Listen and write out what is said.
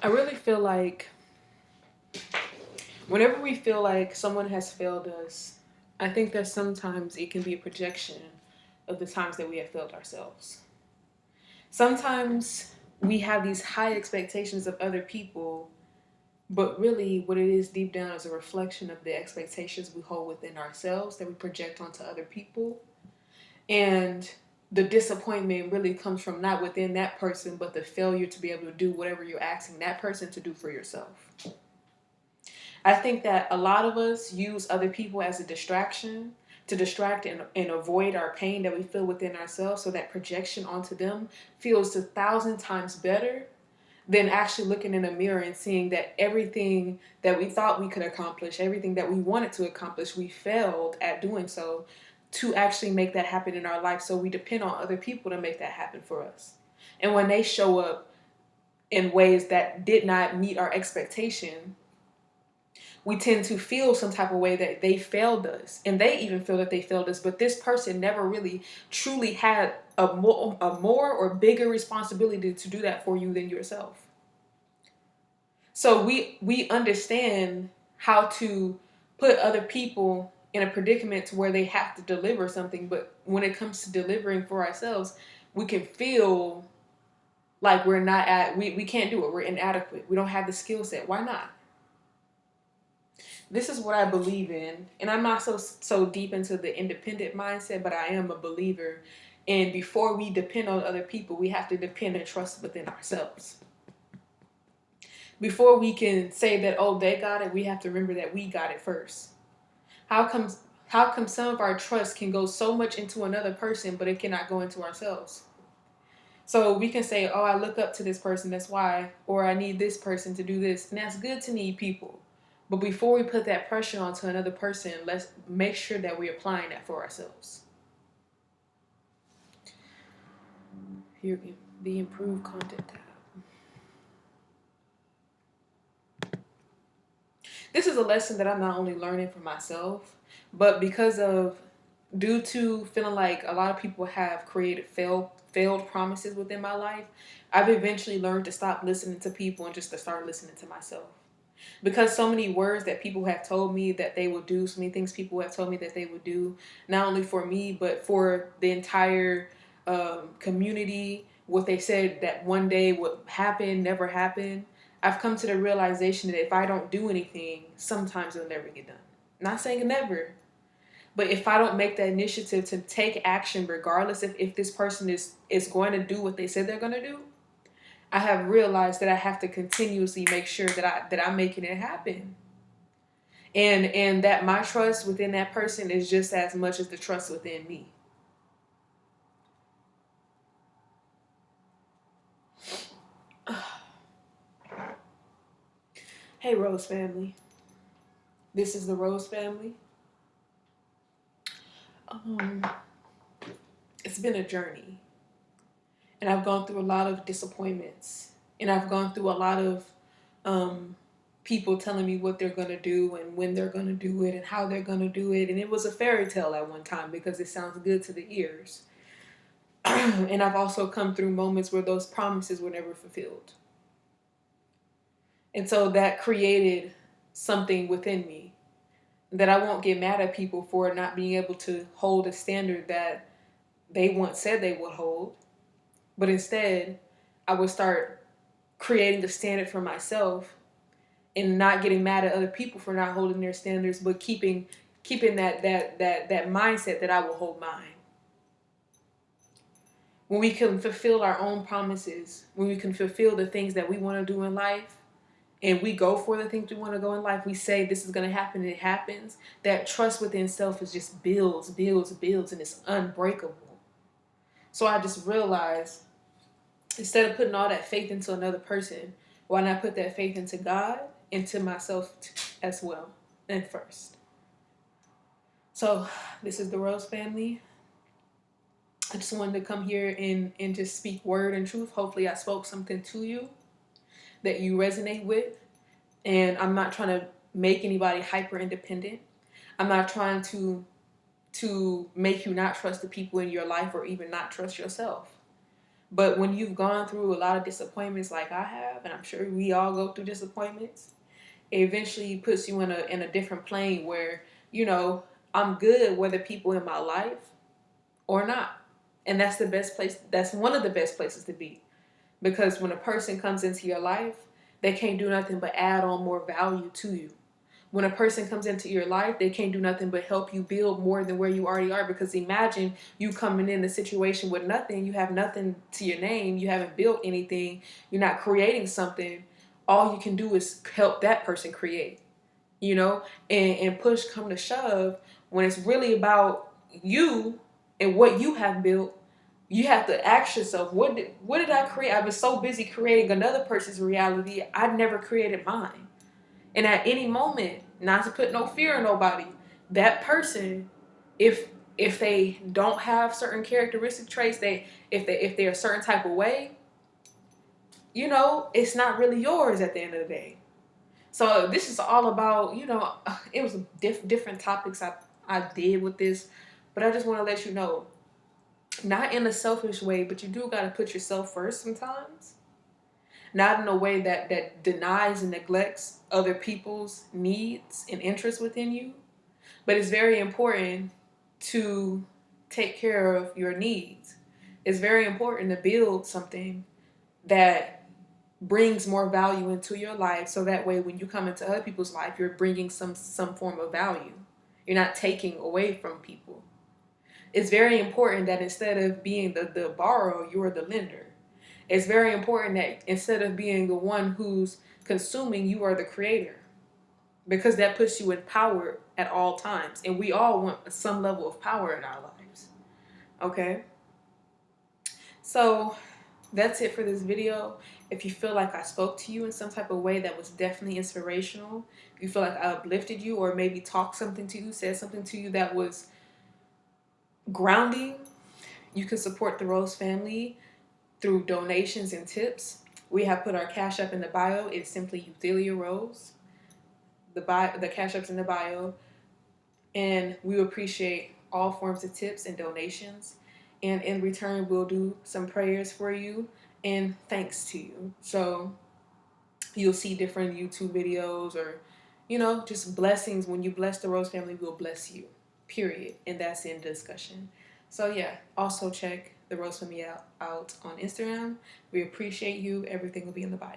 I really feel like whenever we feel like someone has failed us, I think that sometimes it can be a projection of the times that we have failed ourselves. Sometimes we have these high expectations of other people, but really what it is deep down is a reflection of the expectations we hold within ourselves that we project onto other people. And the disappointment really comes from not within that person, but the failure to be able to do whatever you're asking that person to do for yourself. I think that a lot of us use other people as a distraction to distract and avoid our pain that we feel within ourselves, so that projection onto them feels 1,000 times better than actually looking in a mirror and seeing that everything that we thought we could accomplish, everything that we wanted to accomplish, we failed at doing so to actually make that happen in our life. So we depend on other people to make that happen for us. And when they show up in ways that did not meet our expectation, we tend to feel some type of way that they failed us, and they even feel that they failed us, but this person never really truly had a more or bigger responsibility to do that for you than yourself. So we understand how to put other people in a predicament to where they have to deliver something, but when it comes to delivering for ourselves, we can feel like we can't do it, we're inadequate, we don't have the skill set. Why not? This is what I believe in, and I'm not so deep into the independent mindset, but I am a believer. And before we depend on other people, we have to depend and trust within ourselves. Before we can say that, oh, they got it, we have to remember that we got it first. How comes how come some of our trust can go so much into another person, but it cannot go into ourselves? So we can say, oh, I look up to this person, that's why, or I need this person to do this. And that's good to need people. But before we put that pressure onto another person, let's make sure that we're applying that for ourselves. Here, the improved content tab. This is a lesson that I'm not only learning for myself, but due to feeling like a lot of people have created failed promises within my life, I've eventually learned to stop listening to people and just to start listening to myself. Because so many words that people have told me that they would do, so many things people have told me that they would do, not only for me, but for the entire community, what they said that one day would happen, never happened. I've come to the realization that if I don't do anything, sometimes it'll never get done. Not saying never, but if I don't make that initiative to take action, regardless if this person is going to do what they said they're going to do, I have realized that I have to continuously make sure that I'm making it happen. And that my trust within that person is just as much as the trust within me. Hey, Rose family. This is the Rose family. Um, it's been a journey. And I've gone through a lot of disappointments. And I've gone through a lot of people telling me what they're going to do and when they're going to do it and how they're going to do it. And it was a fairy tale at one time because it sounds good to the ears. And I've also come through moments where those promises were never fulfilled. And so that created something within me that I won't get mad at people for not being able to hold a standard that they once said they would hold. But instead, I would start creating the standard for myself and not getting mad at other people for not holding their standards, but keeping that mindset that I will hold mine. When we can fulfill our own promises, when we can fulfill the things that we want to do in life, and we go for the things we want to go in life, we say this is going to happen and it happens, that trust within self is just builds, and it's unbreakable. So I just realized, instead of putting all that faith into another person, why not put that faith into God, into myself as well, and first. So this is the Rose family. I just wanted to come here and just speak word and truth. Hopefully I spoke something to you that you resonate with. And I'm not trying to make anybody hyper independent. I'm not trying to make you not trust the people in your life or even not trust yourself. But when you've gone through a lot of disappointments like I have, and I'm sure we all go through disappointments, it eventually puts you in a different plane where, you know, I'm good whether people in my life or not. And that's the best place. That's one of the best places to be. Because when a person comes into your life, they can't do nothing but add on more value to you. When a person comes into your life, they can't do nothing but help you build more than where you already are. Because imagine you coming in a situation with nothing, you have nothing to your name, you haven't built anything, you're not creating something. All you can do is help that person create, you know? And push come to shove, when it's really about you and what you have built, you have to ask yourself, what did I create? I was so busy creating another person's reality, I never created mine. And at any moment, not to put no fear in nobody, that person, if they don't have certain characteristic traits, if they're a certain type of way, you know, it's not really yours at the end of the day. So this is all about, you know, it was different topics I did with this, but I just want to let you know, not in a selfish way, but you do got to put yourself first sometimes. Not in a way that denies and neglects other people's needs and interests within you. But it's very important to take care of your needs. It's very important to build something that brings more value into your life, so that way when you come into other people's life, you're bringing some form of value. You're not taking away from people. It's very important that instead of being the borrower, you're the lender. It's very important that instead of being the one who's consuming, you are the creator, because that puts you in power at all times. And we all want some level of power in our lives. Okay? So that's it for this video. If you feel like I spoke to you in some type of way that was definitely inspirational, if you feel like I uplifted you or maybe talked something to you, said something to you that was grounding, you can support the Rose family through donations and tips. We have put our Cash App in the bio. It's simply EuthaliaRose. The Cash App's in the bio. And we appreciate all forms of tips and donations. And in return, we'll do some prayers for you and thanks to you. So you'll see different YouTube videos or, you know, just blessings. When you bless the Rose family, we'll bless you. Period. And that's in discussion. So yeah, also check the Rose family out on Instagram. We appreciate you. Everything will be in the bio.